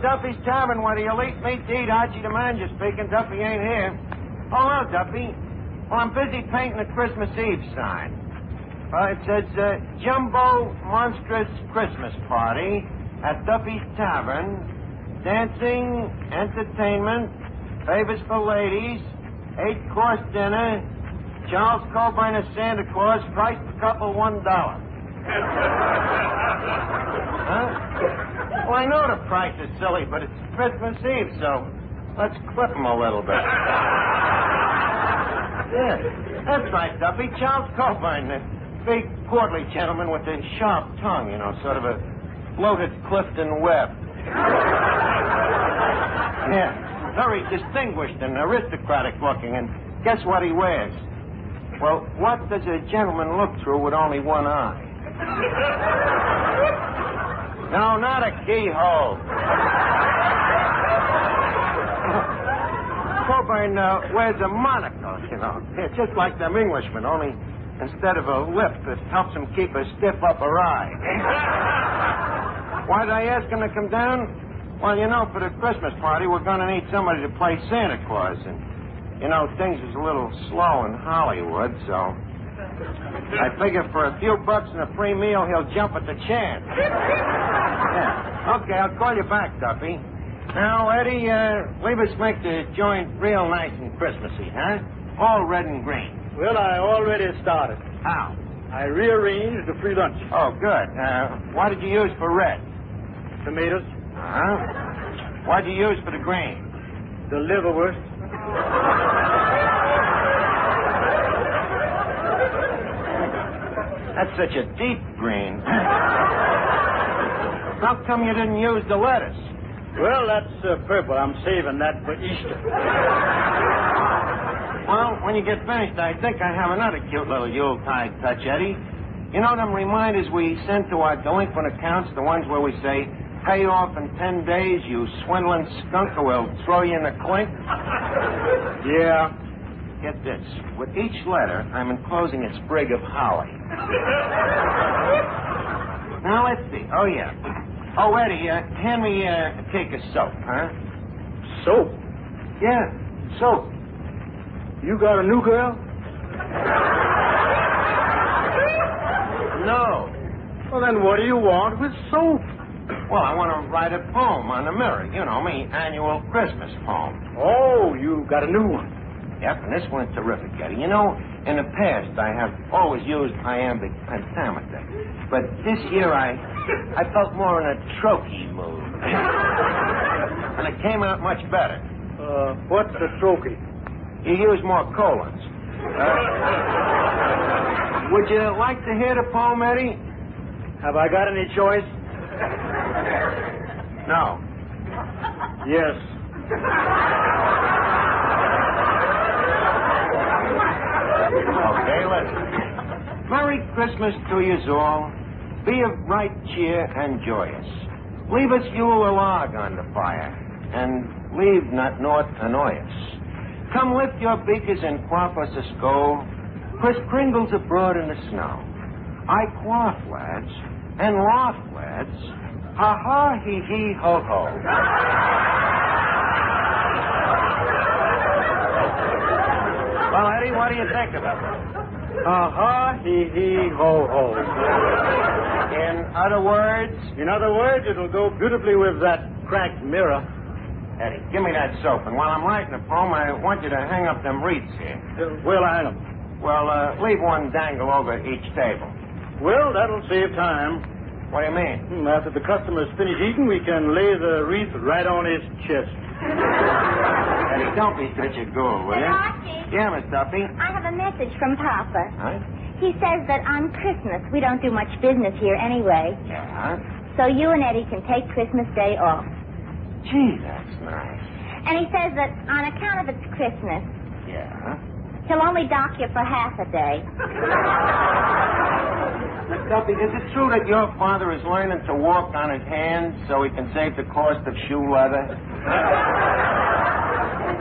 Duffys Tavern, where the elite meet to eat. Archie the manager speaking. Duffy ain't here. Oh, well, Duffy. Well, I'm busy painting the Christmas Eve sign. It says, Jumbo Monstrous Christmas Party at Duffys Tavern. Dancing, entertainment, favors for ladies, 8-course dinner, Charles Coburn as Santa Claus, price per couple $1. Huh? Well, I know the price is silly, but it's Christmas Eve, so let's clip him a little bit. Yeah, that's right, Duffy. Charles Coburn, the big, portly gentleman with the sharp tongue, sort of a bloated Clifton Webb. Yeah, very distinguished and aristocratic looking, and guess what he wears? Well, what does a gentleman look through with only one eye? No, not a keyhole. Coburn wears a monocle, It's just like them Englishmen, only instead of a lip that helps him keep a stiff upper eye. Why did I ask him to come down? Well, for the Christmas party, we're going to need somebody to play Santa Claus. And, things is a little slow in Hollywood, so I figure for a few bucks and a free meal, he'll jump at the chance. Yeah. Okay, I'll call you back, Duffy. Now, Eddie, leave us make the joint real nice and Christmassy, huh? All red and green. Well, I already started. How? I rearranged the free lunch. Oh, good. What did you use for red? Tomatoes. Uh-huh. What did you use for the green? The liverwurst. That's such a deep green. How come you didn't use the lettuce? Well, that's purple. I'm saving that for Easter. Well, when you get finished, I think I have another cute little Yuletide touch, Eddie. You know them reminders we send to our delinquent accounts, the ones where we say, pay off in 10 days, you swindling skunk, or we'll throw you in the clink? Yeah. Get this. With each letter, I'm enclosing a sprig of holly. Now, let's see. Oh, yeah. Oh, Eddie, hand me a cake of soap, huh? Soap? Yeah, soap. You got a new girl? No. Well, then what do you want with soap? Well, I want to write a poem on the mirror. Me annual Christmas poem. Oh, you got a new one. Yep, and this one's terrific, Eddie. In the past, I have always used iambic pentameter. But this year, I felt more in a trochee mood. And it came out much better. What's a trochee? You use more colons. Would you like to hear the poem, Eddie? Have I got any choice? No. Yes. Okay, listen. Merry Christmas to yous all. Be of bright cheer and joyous. Leave us Yule a log on the fire, and leave not naught annoy us. Come lift your beakers and quaff us a skull. Chris Kringle's abroad in the snow. I quaff, lads, and laugh, lads. Ha ha, hee hee, ho ho. Well, Eddie, what do you think of it? Ha ha, hee hee, ho ho. In other words? In other words, it'll go beautifully with that cracked mirror. Eddie, give me that soap, and while I'm writing the poem, I want you to hang up them wreaths here. Where'll I hang them? Well, leave one dangle over each table. Well, that'll save time. What do you mean? After the customer's finished eating, we can lay the wreath right on his chest. Eddie, don't be such a ghoul, will you? Archie. Yeah, Miss Duffy. I have a message from Papa. Huh? He says that on Christmas, we don't do much business here anyway. Yeah? So you and Eddie can take Christmas Day off. Gee, that's nice. And he says that on account of it's Christmas, Yeah? he'll only dock you for half a day. Miss Duffy, is it true that your father is learning to walk on his hands so he can save the cost of shoe leather?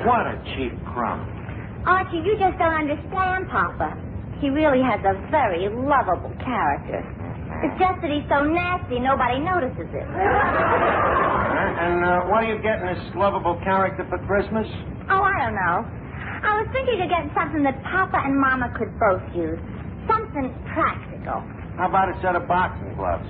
What a cheap crumb. Archie, you just don't understand, Papa. He really has a very lovable character. It's just that he's so nasty, nobody notices it. Huh? And what are you getting this lovable character for Christmas? Oh, I don't know. I was thinking of getting something that Papa and Mama could both use. Something practical. How about a set of boxing gloves?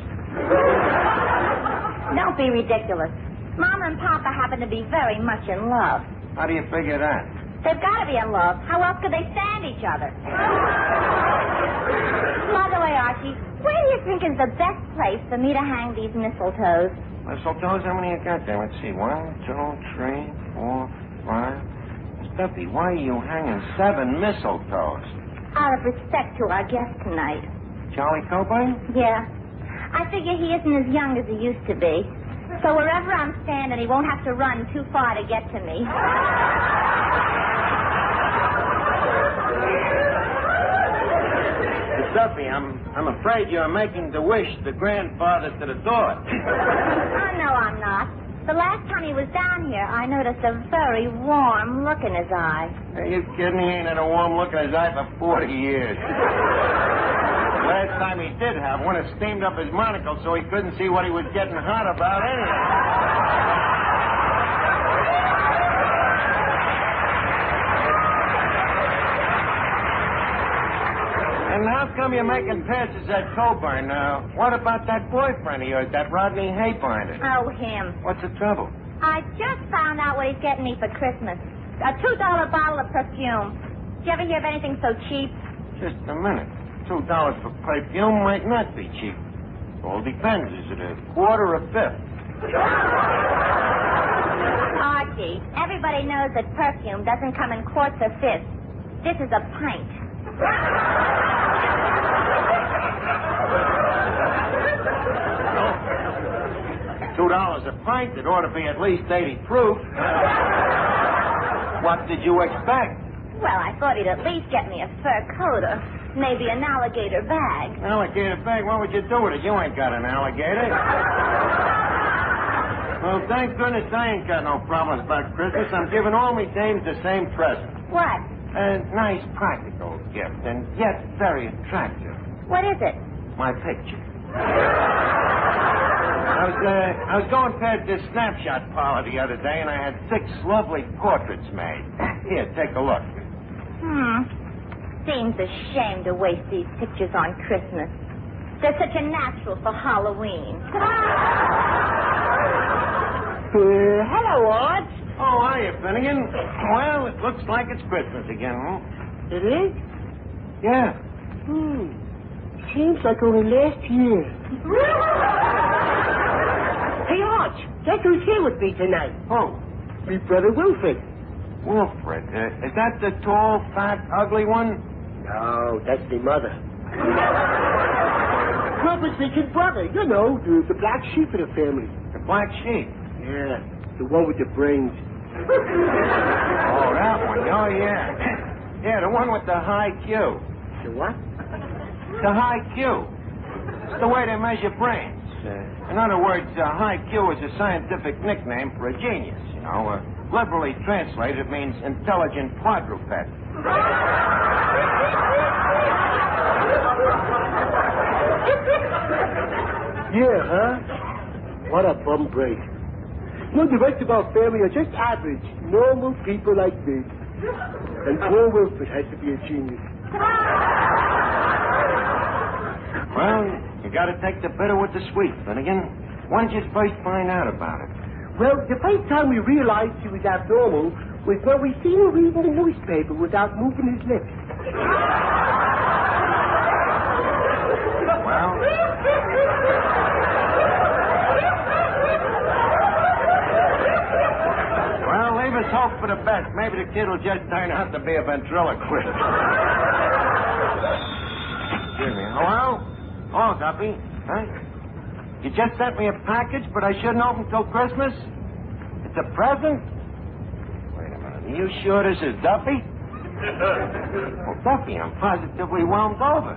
Don't be ridiculous. Mama and Papa happen to be very much in love. How do you figure that? They've got to be in love. How else could they stand each other? By the way, Archie, where do you think is the best place for me to hang these mistletoes? Mistletoes? How many you got there? Let's see. 1, 2, 3, 4, 5. Duffy, why are you hanging 7 mistletoes? Out of respect to our guest tonight. Charlie Coburn? Yeah. I figure he isn't as young as he used to be. So wherever I'm standing, he won't have to run too far to get to me. Duffy, I'm afraid you're making the wish the grandfather to the door. Oh, no, I'm not. The last time he was down here, I noticed a very warm look in his eye. Are you kidding? He ain't had a warm look in his eye for 40 years. Last time he did have one, it steamed up his monocle so he couldn't see what he was getting hot about anyway. And how come you're making passes at Coburn? What about that boyfriend of yours, that Rodney Haybinder? Oh, him. What's the trouble? I just found out what he's getting me for Christmas. A $2 bottle of perfume. Did you ever hear of anything so cheap? Just a minute. $2 for perfume might not be cheap. All depends. Is it a quarter or a fifth? Archie, everybody knows that perfume doesn't come in quarts or fifths. This is a pint. $2 a pint, it ought to be at least 80 proof. What did you expect? Well, I thought he'd at least get me a fur coat or maybe an alligator bag. Alligator bag? What would you do with it? You ain't got an alligator. Well, thank goodness I ain't got no problems about Christmas. I'm giving all my dames the same present. What? A nice practical gift, and yet very attractive. What is it? My picture. I was going past this snapshot parlor the other day, and I had 6 lovely portraits made. Here, take a look. Seems a shame to waste these pictures on Christmas. They're such a natural for Halloween. Hello, Art. Oh, hiya, Finnegan. Well, it looks like it's Christmas again, huh? It is? Yeah. Seems like only last year. Hey, Arch, guess who's here with me tonight? Oh, My brother Wilfred. Wilfred. Is that the tall, fat, ugly one? No, that's the mother. Wilfred's big brother, you know, the black sheep of the family. The black sheep? Yeah, the one with the brains. Oh, that one. Oh, yeah. Yeah, the one with the high Q. The what? The high Q. It's the way they measure brains. In other words, high Q is a scientific nickname for a genius. You know, liberally translated, it means intelligent quadruped. Yeah, huh? What a bum break. You know, the rest of our family are just average, normal people like me. And poor Wilfred has to be a genius. Well, you got to take the bitter with the sweet, Finnegan. When did you first find out about it? Well, the first time we realized he was abnormal was when we seen him reading the newspaper without moving his lips. Well, leave us hope for the best. Maybe the kid will just turn out to be a ventriloquist. Excuse me. Hello? Oh, Duffy. Huh? You just sent me a package, but I shouldn't open till Christmas? It's a present? Wait a minute. Are you sure this is Duffy? Well, Duffy, I'm positively whelmed over.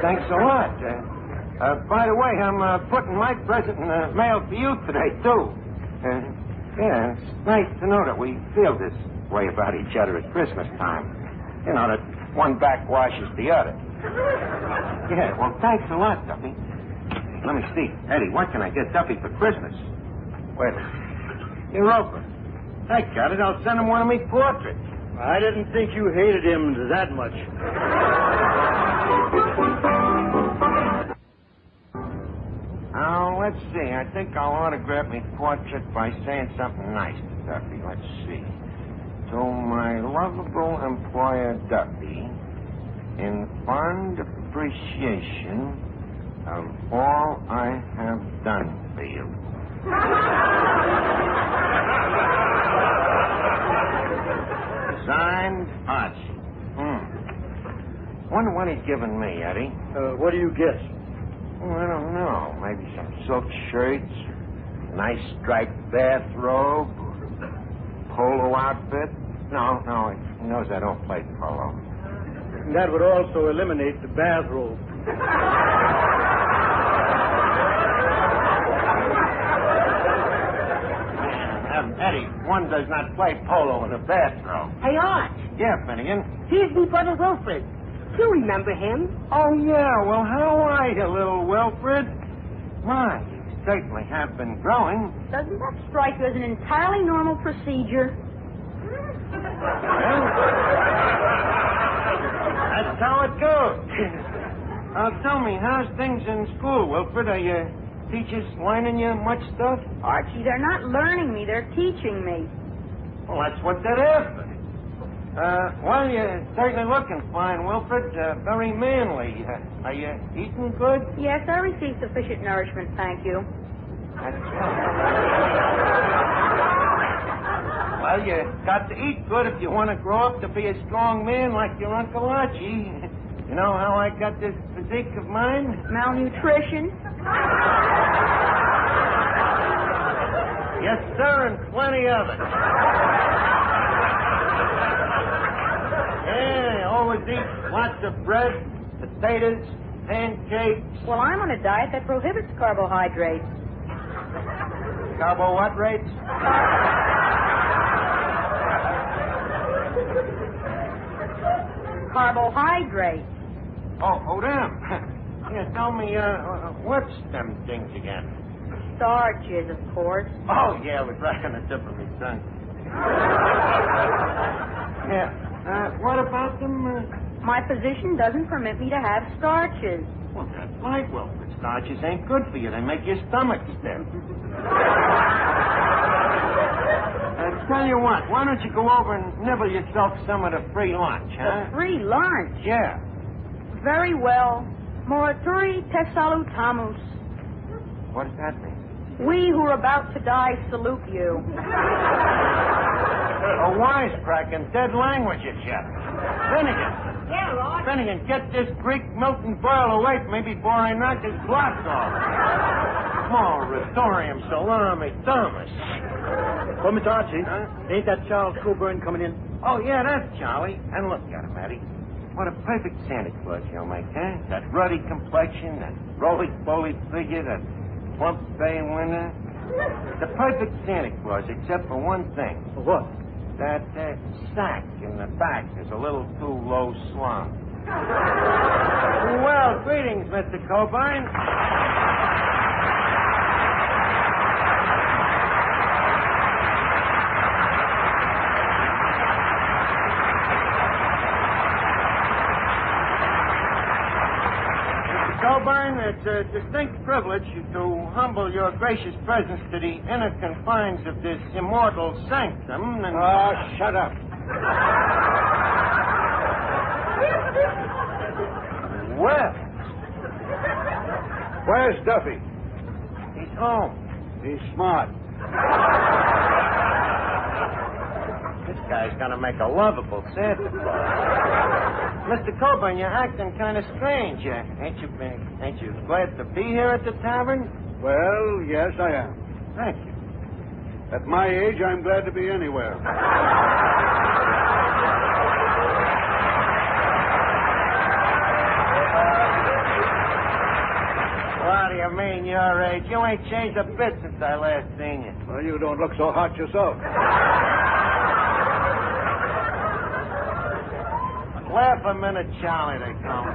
Thanks a lot. By the way, I'm putting my present in the mail for you today, too. Yeah, it's nice to know that we feel this way about each other at Christmas time. You know, that one backwashes the other. Yeah, well, thanks a lot, Duffy. Let me see. Eddie, what can I get Duffy for Christmas? Wait. Hey, Roper. I got it. I'll send him one of me portraits. I didn't think you hated him that much. Now, let's see. I think I'll autograph me portrait by saying something nice to Duffy. Let's see. To my lovable employer, Duffy, in fond appreciation of all I have done for you. Signed, Archie. Wonder what he's giving me, Eddie. What do you guess? Oh, I don't know. Maybe some silk shirts, nice striped bathrobe, polo outfit. No, he knows I don't play polo. That would also eliminate the bathrobe. Eddie, one does not play polo in a bathrobe. Hey, Art. Yeah, Finnegan. Here's me brother Wilfred. You remember him? Oh, yeah. Well, how are you, little Wilfred? My, you certainly have been growing. Doesn't that strike you as an entirely normal procedure? Well, that's how it goes. Tell me, how's things in school, Wilfred? Are your teachers learning you much stuff? Archie, they're not learning me. They're teaching me. Well, that's what they're after. Well, you're certainly looking fine, Wilfred. Very manly. Are you eating good? Yes, I receive sufficient nourishment, thank you. That's right. Well, you got to eat good if you want to grow up to be a strong man like your Uncle Archie. You know how I got this physique of mine? Malnutrition? Yes, sir, and plenty of it. Yeah, always eat lots of bread, potatoes, pancakes. Well, I'm on a diet that prohibits carbohydrates. Carbo what rates? Carbohydrates. Oh, them. Yeah, tell me, what's them things again? Starches, of course. Oh, yeah, it was right on the tip of my tongue. Yeah. What about them? My position doesn't permit me to have starches. Well, that's right, Wilfred. Starches ain't good for you. They make your stomach stiff. Tell you what, why don't you go over and nibble yourself some of the free lunch, huh? The free lunch? Yeah. Very well. Morituri te salutamus. What does that mean? We who are about to die salute you. A wisecracking dead languages, yet. Finnegan. Yeah, Art. Finnegan, get this Greek Milton Boyle away from me before I knock his blocks off. Moratorium salami Thomas. Well, Mr. Archie, Huh? ain't that Charles Coburn coming in? Oh, yeah, that's Charlie. And look at him, Eddie. What a perfect Santa Claus he'll make, huh? That ruddy complexion, that roly-poly figure, that plump bay winner. The perfect Santa Claus, except for one thing. What? That sack in the back is a little too low slung. Well, greetings, Mr. Coburn. Coburn, it's a distinct privilege to humble your gracious presence to the inner confines of this immortal sanctum and... Shut up. Well, Where's Duffy? he's home. He's smart. This guy's gonna make a lovable Santa Claus. Mr. Coburn, you're acting kind of strange. Ain't you glad to be here at the tavern? Well, yes, I am. Thank you. At my age, I'm glad to be anywhere. What do you mean, your age? You ain't changed a bit since I last seen you. Well, you don't look so hot yourself. Laugh a minute, Charlie, they come.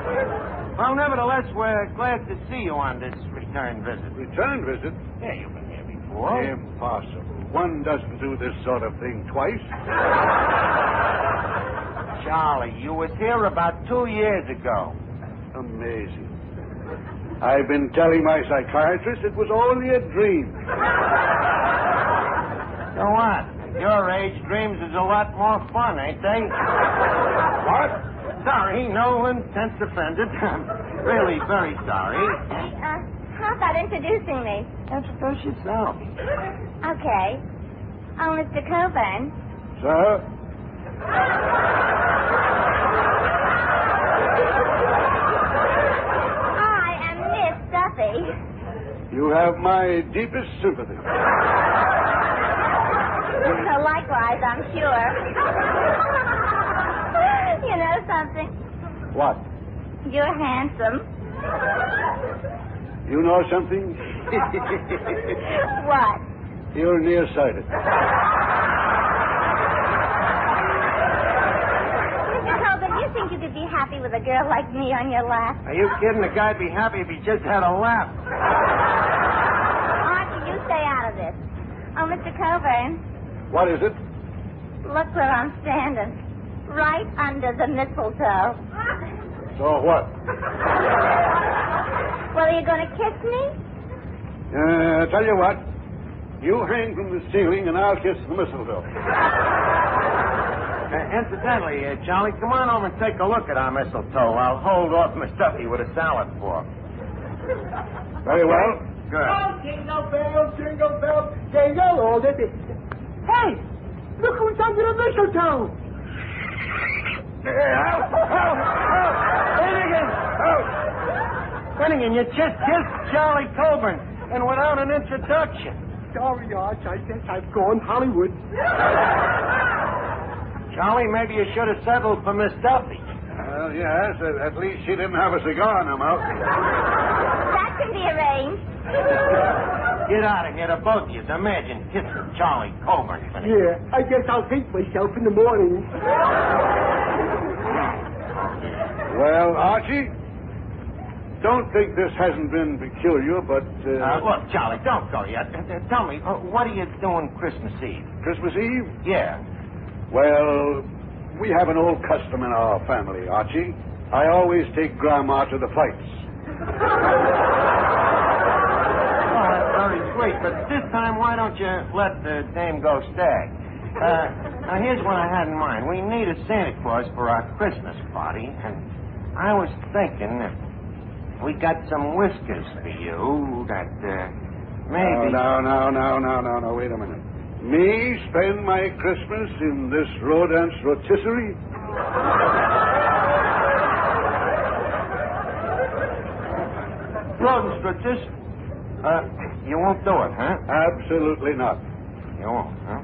Well, nevertheless, we're glad to see you on this return visit. Return visit? Yeah, you've been here before. before. Impossible. One doesn't do this sort of thing twice. Charlie, you was here about 2 years ago. Amazing. I've been telling my psychiatrist it was only a dream. So what? At your age, dreams is a lot more fun, ain't they? What? Sorry, no intense offended. I'm really very sorry. How about introducing me? Introduce yourself. Okay. Oh, Mr. Coburn. Sir? I am Miss Duffy. You have my deepest sympathy. Likewise, I'm sure. You know something? What? You're handsome. You know something? What? You're nearsighted. Mr. Coburn, do you think you could be happy with a girl like me on your lap? Are you kidding? The guy'd be happy if he just had a lap. Archie, you stay out of this. Oh, Mr. Coburn, What is it? look where I'm standing. Right under the mistletoe. So what? Well, are you going to kiss me? Tell you what. You hang from the ceiling and I'll kiss the mistletoe. Incidentally, Charlie, come on over and take a look at our mistletoe. I'll hold off Miss Duffy with a salad fork. Very well. Good. Oh, jingle bells, jingle all this. Hey, look who's under the mistletoe. Finnegan, you just kissed Charlie Coburn, and without an introduction. Sorry, Arch, I guess I've gone Hollywood. Charlie, maybe you should have settled for Miss Duffy. Well, yes, at least she didn't have a cigar in her mouth. That can be arranged. Get out of here, the both of you. Imagine kissing Charlie Coburn. Finnegan. Yeah, I guess I'll hate myself in the morning. Well, Archie, don't think this hasn't been peculiar, but... Look, Charlie, don't go yet. Tell me, what are you doing Christmas Eve? Christmas Eve? Yeah. Well, we have an old custom in our family, Archie. I always take Grandma to the fights. Oh, that's very sweet, but this time, why don't you let the dame go stag? Now, here's what I had in mind. We need a Santa Claus for our Christmas party, and I was thinking if we got some whiskers for you that, maybe... No, wait a minute. Me spend my Christmas in this rodance rotisserie? Rodents, but this... you won't do it, huh? Absolutely not. You won't, huh?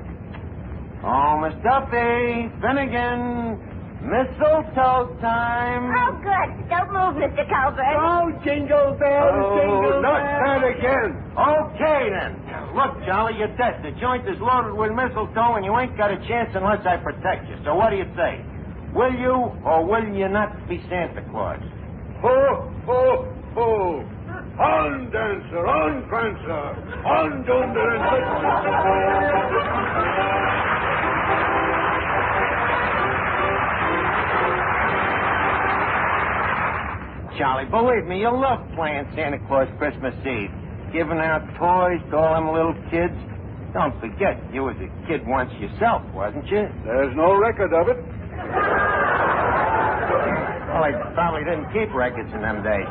Oh, Miss Duffy, Finnegan, mistletoe time. Oh, good. Don't move, Mr. Coburn. Oh, jingle bells, jingle not bells. that again. Okay, then. Look, Charlie, you're dead. The joint is loaded with mistletoe, and you ain't got a chance unless I protect you. So what do you say? Will you or will you not be Santa Claus? Ho, ho, ho. On, dancer, on, prancer, on, dunder, and... Charlie, believe me, you love playing Santa Claus Christmas Eve. Giving out toys to all them little kids. Don't forget, you was a kid once yourself, wasn't you? There's no record of it. Well, they probably didn't keep records in them days.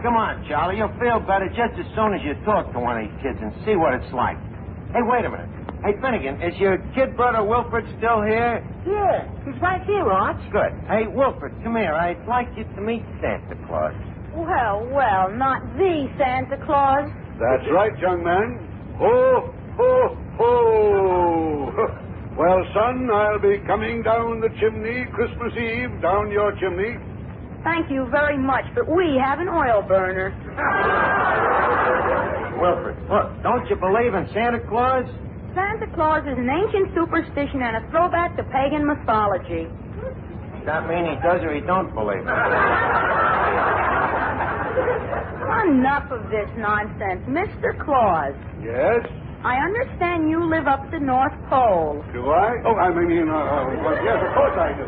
Come on, Charlie. You'll feel better just as soon as you talk to one of these kids and see what it's like. Hey, wait a minute. Hey, Finnegan, is your kid brother Wilfred still here? Yeah, he's right here, Arch. Good. Hey, Wilfred, come here. I'd like you to meet Santa Claus. Well, not the Santa Claus. That's right, young man. Ho, ho, ho. Well, son, I'll be coming down the chimney Christmas Eve, down your chimney. Thank you very much, but we have an oil burner. Wilfred, look, don't you believe in Santa Claus? Santa Claus is an ancient superstition and a throwback to pagan mythology. Does that mean he does or he don't believe it? Enough of this nonsense. Mr. Claus, Yes? I understand you live up the North Pole. Do I? Oh, I mean, well, yes, of course I do.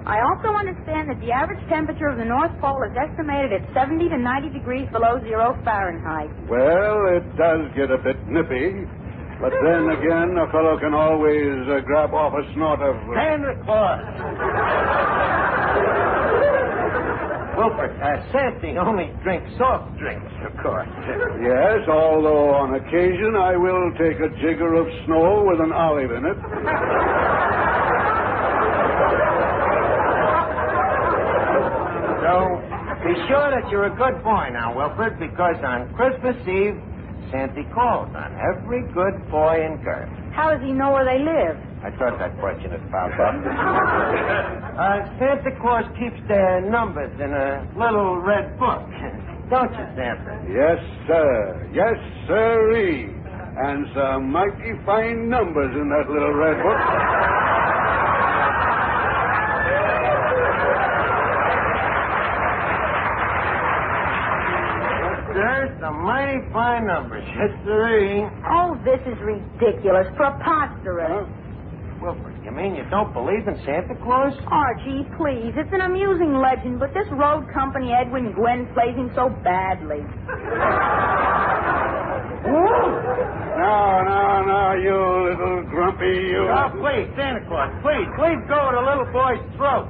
I also understand that the average temperature of the North Pole is estimated at 70 to 90 degrees below 0 Fahrenheit. Well, it does get a bit nippy. But then again, a fellow can always grab off a snort of... Santa Claus. Wilfred, Santa only drinks soft drinks, of course. Yes, although on occasion I will take a jigger of snow with an olive in it. So, be sure that you're a good boy now, Wilfred, because on Christmas Eve, Santa calls on every good boy and girl. How does he know where they live? I thought that question had popped up. Santa Claus keeps their numbers in a little red book. Don't you, Santa? Yes, sir. Yes, sirree. And some mighty fine numbers in that little red book. There's some mighty fine numbers. Yes, sirree. Oh, this is ridiculous. Preposterous. Wilfred, you mean you don't believe in Santa Claus? Archie, please. It's an amusing legend, but this road company, Edwin Gwen, plays him so badly. No, you little grumpy, you. Oh, please, Santa Claus, please go to the little boy's throat.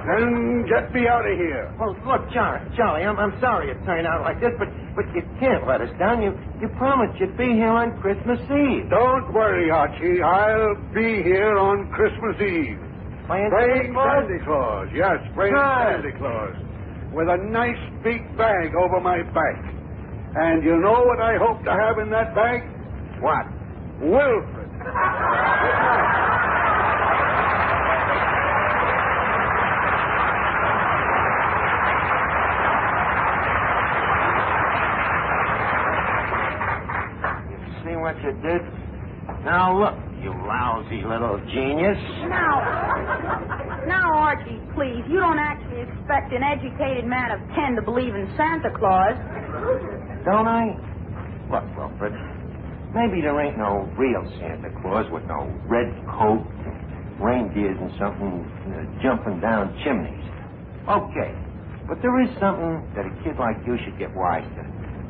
Then get me out of here. Well, look, Charlie, I'm sorry it turned out like this, but you can't let us down. You promised you'd be here on Christmas Eve. Don't worry, Archie. I'll be here on Christmas Eve. Playing Playing Santa Santa Claus. Yes, playing Good. Santa Claus. With a nice big bag over my back. And you know what I hope to have in that bag? What? Wilfred. See what you did? Now look, you lousy little genius. Now, Archie, please. You don't actually expect an educated man of 10 to believe in Santa Claus. Don't I? Look, Wilfred, maybe there ain't no real Santa Claus with no red coat and reindeers and something jumping down chimneys. Okay, but there is something that a kid like you should get wise to.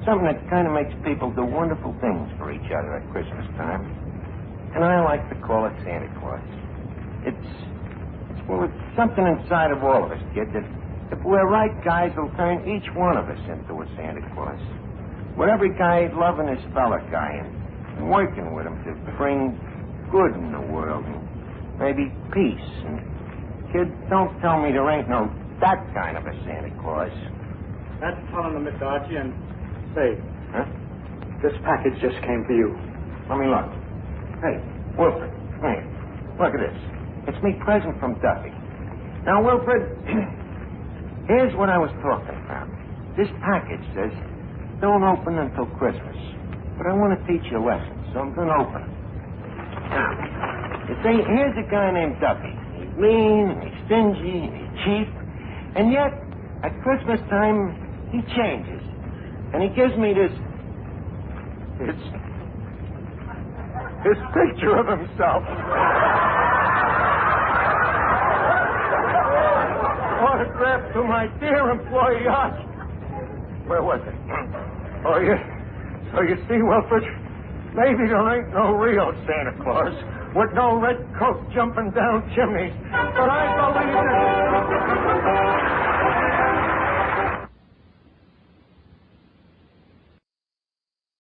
Something that kind of makes people do wonderful things for each other at Christmas time. And I like to call it Santa Claus. It's something inside of all of us, kid, that if we're right guys, will turn each one of us into a Santa Claus. With every guy loving his fellow guy and working with him to bring good in the world and maybe peace. And, kid, don't tell me there ain't no that kind of a Santa Claus. That's telling them, Mr. Archie, and say, Huh? this package just came for you. Let me look. Hey, Wilfred, come here. Look at this. It's me present from Duffy. Now, Wilfred, here's what I was talking about. This package says, don't open until Christmas. But I want to teach you a lesson, so I'm going to open it. Now, you see, here's a guy named Duffy. He's mean, and he's stingy, and he's cheap. And yet, at Christmas time, he changes. And he gives me this picture of himself. Autographed to my dear employee, Archie. Where was it? Oh, so you see, Wilfred, maybe there ain't no real Santa Claus with no red coat jumping down chimneys. But I